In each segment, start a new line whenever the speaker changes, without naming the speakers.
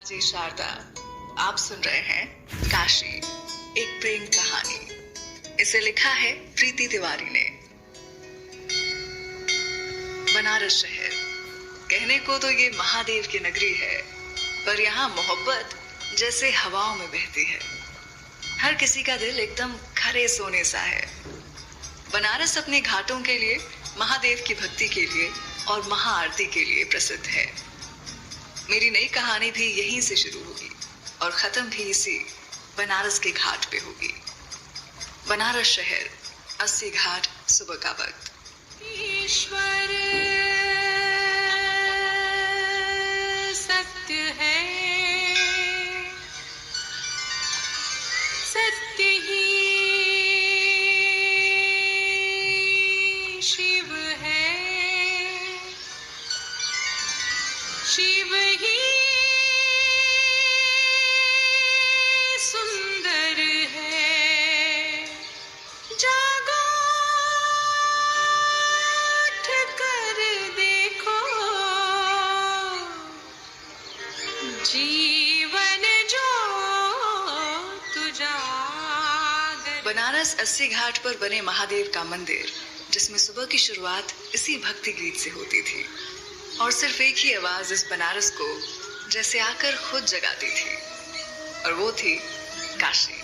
जी शारदा, आप सुन रहे हैं काशी, एक प्रेम कहानी। इसे लिखा है प्रीति तिवारी ने। बनारस शहर कहने को तो ये महादेव की नगरी है, पर यहाँ मोहब्बत जैसे हवाओं में बहती है। हर किसी का दिल एकदम खरे सोने सा है। बनारस अपने घाटों के लिए, महादेव की भक्ति के लिए और महाआरती के लिए प्रसिद्ध है। मेरी नई कहानी भी यहीं से शुरू होगी और खत्म भी इसी बनारस के घाट पे होगी। बनारस शहर, 80 घाट, सुबह का वक्त।
ईश्वर सत्य है, सत्य ही शिव है, शिव ही सुंदर है। जागो उठ कर देखो, जीवन जो तुझागर।
बनारस 80 घाट पर बने महादेव का मंदिर, जिसमें सुबह की शुरुआत इसी भक्ति गीत से होती थी और सिर्फ एक ही आवाज इस बनारस को जैसे आकर खुद जगाती थी, और वो थी काशी।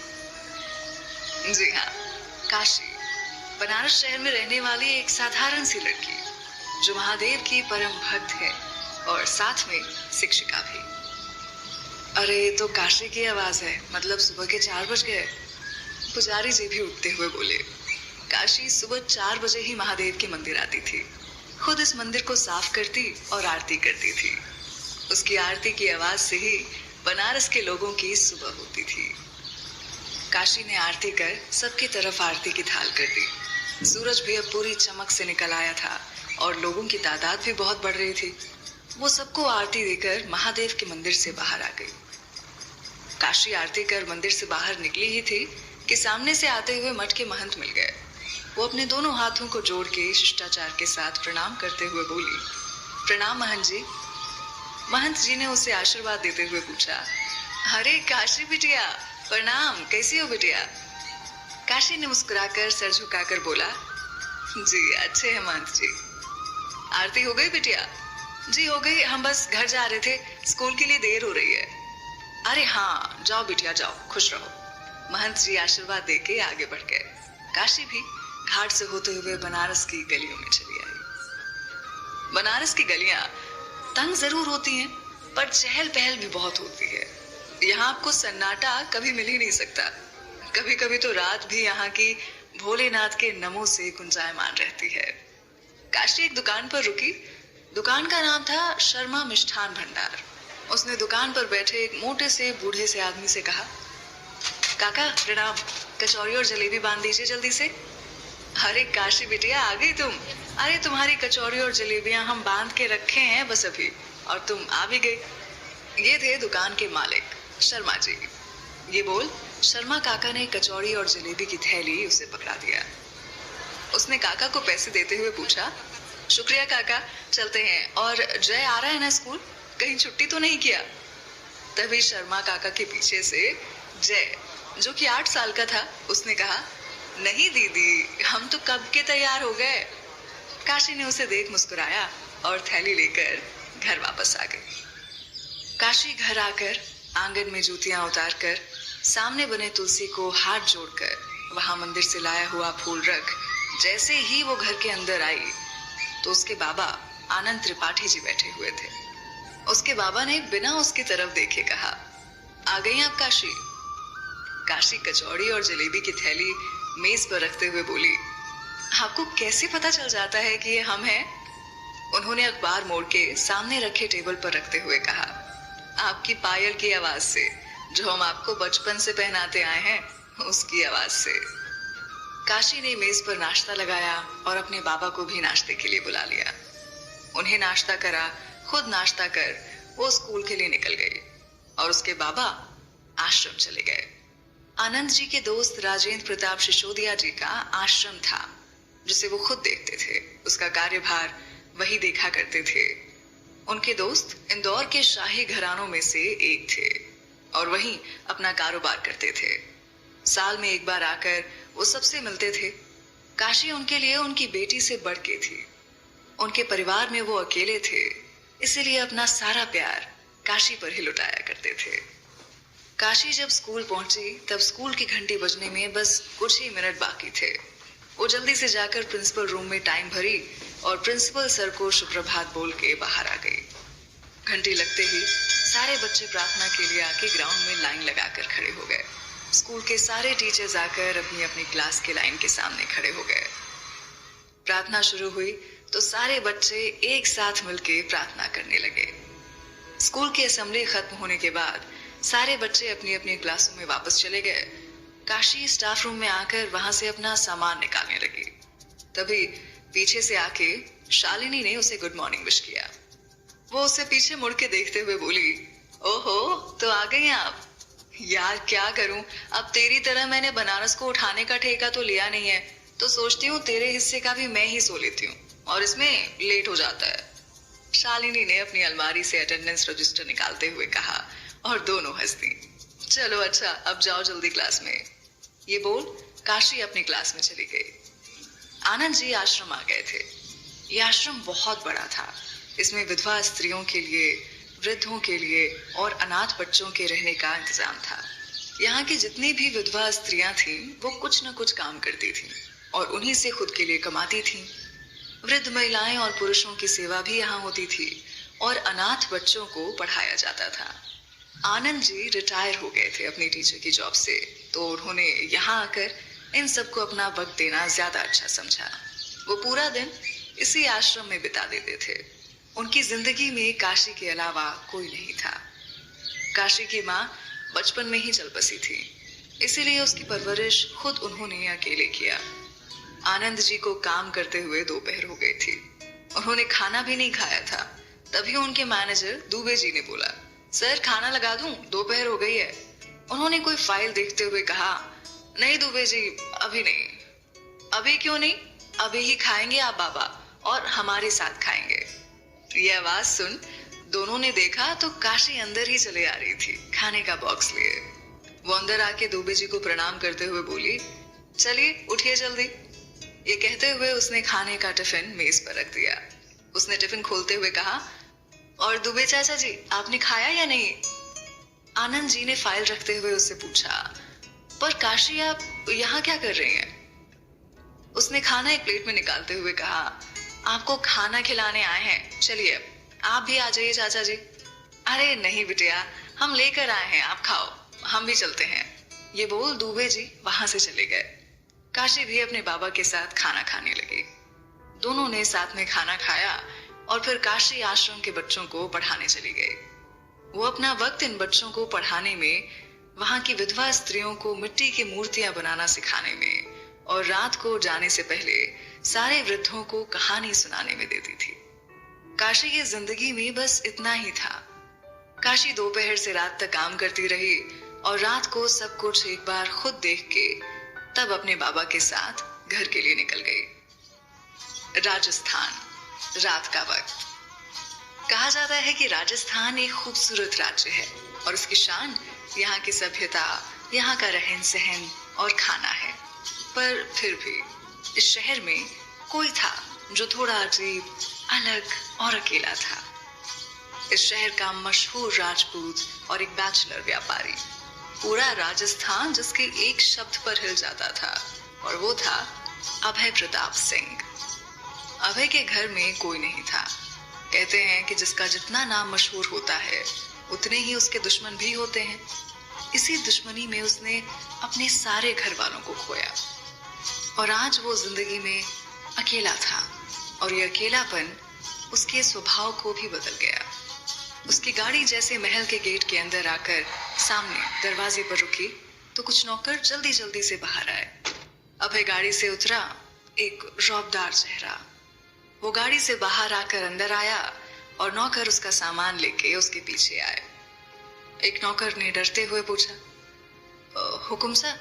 जी हाँ, काशी, बनारस शहर में रहने वाली एक साधारण सी लड़की जो महादेव की परम भक्त है और साथ में शिक्षिका भी। अरे तो काशी की आवाज है, मतलब सुबह के 4 बज गए। पुजारी जी भी उठते हुए बोले। काशी सुबह 4 बजे ही महादेव के मंदिर आती थी, खुद इस मंदिर को साफ करती और आरती करती थी। उसकी आरती की आवाज से ही बनारस के लोगों की सुबह होती थी। काशी ने आरती कर सबकी तरफ आरती की थाल कर दी। सूरज भी अब पूरी चमक से निकल आया था और लोगों की तादाद भी बहुत बढ़ रही थी। वो सबको आरती देकर महादेव के मंदिर से बाहर आ गई। काशी आरती कर मंदिर से बाहर निकली ही थी कि सामने से आते हुए मठ के महंत मिल गए। वो अपने दोनों हाथों को जोड़ के शिष्टाचार के साथ प्रणाम करते हुए बोली, प्रणाम महंत जी। महंत जी ने उसे आशीर्वाद देते हुए पूछा, अरे काशी बिटिया, प्रणाम, कैसी हो बिटिया? काशी ने मुस्कुराकर सर झुकाकर बोला, जी अच्छे हैं महंत जी। आरती हो गई बिटिया? जी हो गई, हम बस घर जा रहे थे, स्कूल के लिए देर हो रही है। अरे हाँ, जाओ बिटिया जाओ, खुश रहो। महंत जी आशीर्वाद देके आगे बढ़ गए। काशी भी घाट से होते हुए बनारस की गलियों में चली आई। बनारस की गलियां तंग जरूर होती हैं, पर चहल पहल भी बहुत होती है। यहाँ आपको सन्नाटा कभी मिल ही नहीं सकता। कभी कभी तो रात भी यहाँ की भोलेनाथ के नमों से गुंजायमान रहती है। काशी एक दुकान पर रुकी। दुकान का नाम था शर्मा मिष्ठान भंडार। उसने दुकान पर बैठे एक मोटे से बूढ़े से आदमी से कहा, काका प्रणाम, कचौरी और जलेबी बांध दीजिए जल्दी से। अरे काशी बिटिया, आ गई तुम? अरे तुम्हारी कचौरी और जलेबियां हम बांध के रखे हैं बस अभी, और तुम आ भी गई। ये थे दुकान के मालिक शर्मा जी। ये बोल शर्मा काका ने कचौरी और जलेबी की थैली उसे पकड़ा दिया। उसने काका को पैसे देते हुए पूछा, शुक्रिया काका, चलते हैं। और जय आ रहा है ना स्कूल, कहीं छुट्टी तो नहीं किया? तभी शर्मा काका के पीछे से जय, जो कि 8 साल का था, उसने कहा, नहीं दीदी, हम तो कब के तैयार हो गए। काशी ने उसे देख मुस्कुराया और थैली लेकर घर वापस आ गई। काशी घर आकर आंगन में जूतियां उतारकर सामने बने तुलसी को हाथ जोड़कर वहां मंदिर से लाया हुआ फूल रख जैसे ही वो घर के अंदर आई तो उसके बाबा आनंद त्रिपाठी जी बैठे हुए थे। उसके बाबा ने बिना उसकी तरफ देखे कहा, आ गई आप काशी? काशी कचौड़ी और जलेबी की थैली मेज पर रखते हुए बोली, आपको कैसे पता चल जाता है कि ये हम हैं? उन्होंने अखबार मोड़ के सामने रखे टेबल पर रखते हुए कहा, आपकी पायल की आवाज से, जो हम आपको बचपन से पहनाते आए हैं, उसकी आवाज से। काशी ने मेज पर नाश्ता लगाया और अपने बाबा को भी नाश्ते के लिए बुला लिया। उन्हें नाश्ता करा, खुद नाश्ता कर वो स्कूल के लिए निकल गई और उसके बाबा आश्रम चले गए। आनंद जी के दोस्त राजेंद्र प्रताप सिसोदिया जी का आश्रम था, जिसे वो खुद देखते थे। उसका कार्यभार वही देखा करते थे। उनके दोस्त इंदौर के शाही घरानों में से एक थे और वहीं अपना कारोबार करते थे। साल में एक बार आकर वो सबसे मिलते थे। काशी उनके लिए उनकी बेटी से बढ़ के थी। उनके परिवार में वो अकेले थे, इसीलिए अपना सारा प्यार काशी पर ही लुटाया करते थे। काशी जब स्कूल पहुंची तब स्कूल की घंटी बजने में बस कुछ ही मिनट बाकी थे। वो जल्दी से जाकर प्रिंसिपल रूम में टाइम भरी और प्रिंसिपल सर को सुप्रभात बोल के बाहर आ गई। घंटी लगते ही सारे बच्चे प्रार्थना के लिए आके ग्राउंड में लाइन लगाकर खड़े हो गए। स्कूल के सारे टीचर्स आकर अपनी अपनी क्लास के लाइन के सामने खड़े हो गए। प्रार्थना शुरू हुई तो सारे बच्चे एक साथ मिलके प्रार्थना करने लगे। स्कूल की असेंबली खत्म होने के बाद सारे बच्चे अपनी अपनी क्लासों में वापस चले गए। काशी स्टाफ रूम में आकर वहां से अपना सामान निकालने लगी। तभी पीछे से आके शालिनी ने उसे गुड मॉर्निंग विश किया। वो उसे पीछे मुड़ के देखते हुए बोली, ओहो, तो आ गई आप। यार क्या करूं, अब तेरी तरह मैंने बनारस को उठाने का ठेका तो लिया नहीं है, तो सोचती हूँ तेरे हिस्से का भी मैं ही सो लेती हूँ और इसमें लेट हो जाता है। शालिनी ने अपनी अलमारी से अटेंडेंस रजिस्टर निकालते हुए कहा और दोनों हंस दी। चलो अच्छा, अब जाओ जल्दी क्लास में। ये बोल काशी अपनी क्लास में चली गई। आनंद जी आश्रम आ गए थे। ये आश्रम बहुत बड़ा था। इसमें विधवा स्त्रियों के लिए, वृद्धों के लिए और अनाथ बच्चों के रहने का इंतजाम था। यहाँ की जितनी भी विधवा स्त्रियां थीं, वो कुछ न कुछ काम करती थीं और उन्हीं से खुद के लिए कमाती थीं। वृद्ध महिलाएं और पुरुषों की सेवा भी यहाँ होती थी और अनाथ बच्चों को पढ़ाया जाता था। आनंद जी रिटायर हो गए थे अपनी टीचर की जॉब से, तो उन्होंने यहाँ आकर इन सबको अपना वक्त देना ज्यादा अच्छा समझा। वो पूरा दिन इसी आश्रम में बिता देते थे। उनकी जिंदगी में काशी के अलावा कोई नहीं था। काशी की माँ बचपन में ही चल बसी थी, इसीलिए उसकी परवरिश खुद उन्होंने अकेले किया। आनंद जी को काम करते हुए दोपहर हो गई थी। उन्होंने खाना भी नहीं खाया था। तभी उनके मैनेजर दुबे जी ने बोला, सर खाना लगा दूं, दोपहर हो गई है। उन्होंने कोई फाइल देखते हुए कहा, नहीं दुबे जी, अभी नहीं। अभी क्यों नहीं? अभी ही खाएंगे आप बाबा, और हमारे साथ खाएंगे। ये आवाज सुन दोनों ने देखा तो काशी अंदर ही चले आ रही थी खाने का बॉक्स लिए। वो अंदर आके दुबे जी को प्रणाम करते हुए बोली, चलिए उठिए जल्दी। ये कहते हुए उसने खाने का टिफिन मेज पर रख दिया। उसने टिफिन खोलते हुए कहा, और दुबे चाचा जी, आपने खाया या नहीं? आनंद जी ने फाइल रखते हुए उससे पूछा, पर काशी आप यहाँ क्या कर रही हैं? उसने खाना एक प्लेट में निकालते हुए कहा, आपको खाना खिलाने आए हैं, चलिए आप भी आ जाइए चाचा जी। अरे नहीं बिटिया, हम लेकर आए हैं, आप खाओ, हम भी चलते हैं। ये बोल दुबे जी वहां से चले गए। काशी भी अपने बाबा के साथ खाना खाने लगी। दोनों ने साथ में खाना खाया और फिर काशी आश्रम के बच्चों को पढ़ाने चली गई। वो अपना वक्त इन बच्चों को पढ़ाने में, वहां की विधवा स्त्रियों को मिट्टी की मूर्तियां बनाना सिखाने में और रात को जाने से पहले सारे वृद्धों को कहानी सुनाने में देती थी। काशी की जिंदगी में बस इतना ही था। काशी दोपहर से रात तक काम करती रही और रात को सब कुछ एक बार खुद देख के तब अपने बाबा के साथ घर के लिए निकल गई। राजस्थान, रात का वक्त। कहा जाता है कि राजस्थान एक खूबसूरत राज्य है और उसकी शान यहाँ की सभ्यता, यहाँ का रहन सहन और खाना है। पर फिर भी इस शहर में कोई था जो थोड़ा अजीब, अलग और अकेला था। इस शहर का मशहूर राजपूत और एक बैचलर व्यापारी, पूरा राजस्थान जिसके एक शब्द पर हिल जाता था, और वो था अभय प्रताप सिंह। अभय के घर में कोई नहीं था। कहते हैं कि जिसका जितना नाम मशहूर होता है उतने ही उसके दुश्मन भी होते हैं। इसी दुश्मनी में उसने अपने सारे घर वालों को खोया और आज वो जिंदगी में अकेला था और ये अकेलापन उसके स्वभाव को भी बदल गया। उसकी गाड़ी जैसे महल के गेट के अंदर आकर सामने दरवाजे पर रुकी तो कुछ नौकर जल्दी जल्दी से बाहर आए। अभय गाड़ी से उतरा, एक रौबदार चेहरा। वो गाड़ी से बाहर आकर अंदर आया और नौकर उसका सामान लेके उसके पीछे आए। एक नौकर ने डरते हुए पूछा, हुकुम सा,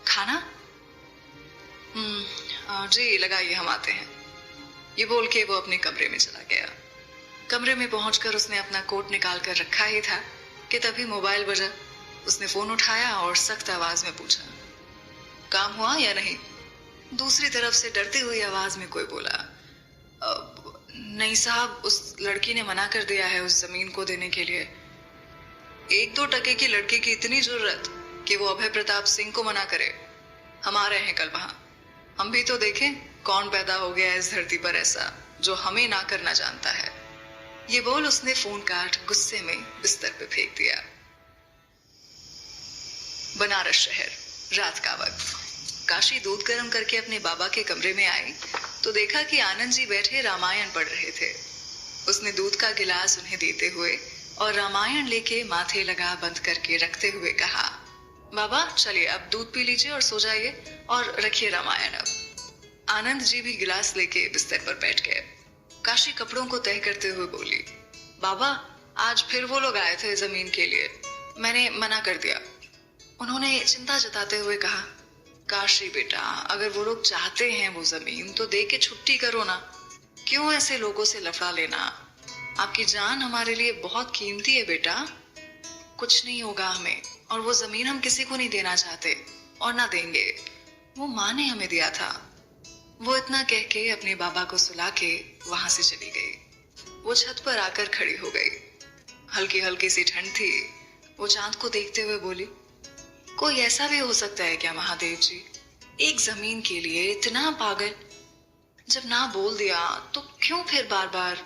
खाना? जी लगाइए, हम आते हैं। ये बोल के वो अपने कमरे में चला गया। कमरे में पहुंचकर उसने अपना कोट निकाल कर रखा ही था कि तभी मोबाइल बजा। उसने फोन उठाया और सख्त आवाज में पूछा, काम हुआ या नहीं? दूसरी तरफ से डरती हुई आवाज में कोई बोला, नहीं साहब, उस लड़की ने मना कर दिया है उस जमीन को देने के लिए। 1-2 टके की लड़की की इतनी जरूरत कि वो अभय प्रताप सिंह को मना करे। हम आ रहे हैं कल वहां, हम भी तो देखें कौन पैदा हो गया है इस धरती पर ऐसा जो हमें ना करना जानता है। ये बोल उसने फोन काट गुस्से में बिस्तर पे फेंक दिया। बनारस शहर, रात का वक्त। काशी दूध गर्म करके अपने बाबा के कमरे में आई तो देखा कि आनंद जी बैठे रामायण पढ़ रहे थे। उसने दूध का गिलास उन्हें देते हुए और रामायण लेके माथे लगा बंद करके रखते हुए कहा, बाबा चलिए अब दूध पी लीजिए और सो जाइए और रखिए रामायण अब। आनंद जी भी गिलास लेके बिस्तर पर बैठ गए। काशी कपड़ों को तह करते हुए बोली, बाबा आज फिर वो लोग आए थे जमीन के लिए, मैंने मना कर दिया। उन्होंने चिंता जताते हुए कहा, काशी बेटा, अगर वो लोग चाहते हैं वो जमीन तो दे के छुट्टी करो ना, क्यों ऐसे लोगों से लफड़ा लेना? आपकी जान हमारे लिए बहुत कीमती है बेटा, कुछ नहीं होगा हमें, और वो जमीन हम किसी को नहीं देना चाहते और ना देंगे, वो माँ ने हमें दिया था। वो इतना कह के अपने बाबा को सुला के वहां से चली गई। वो छत पर आकर खड़ी हो गई। हल्की हल्की सी ठंड थी। वो चांद को देखते हुए बोली, कोई ऐसा भी हो सकता है क्या महादेव जी, एक जमीन के लिए इतना पागल? जब ना बोल दिया तो क्यों फिर बार बार?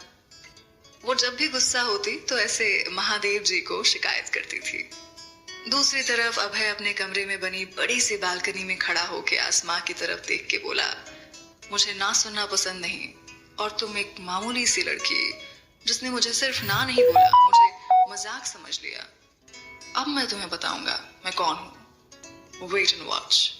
वो जब भी गुस्सा होती तो ऐसे महादेव जी को शिकायत करती थी। दूसरी तरफ अभय अपने कमरे में बनी बड़ी सी बालकनी में खड़ा होकर आसमां की तरफ देख के बोला, मुझे ना सुनना पसंद नहीं, और तुम एक मामूली सी लड़की जिसने मुझे सिर्फ ना नहीं बोला, मुझे मजाक समझ लिया। अब मैं तुम्हें बताऊंगा मैं कौन हूं। Wait and watch.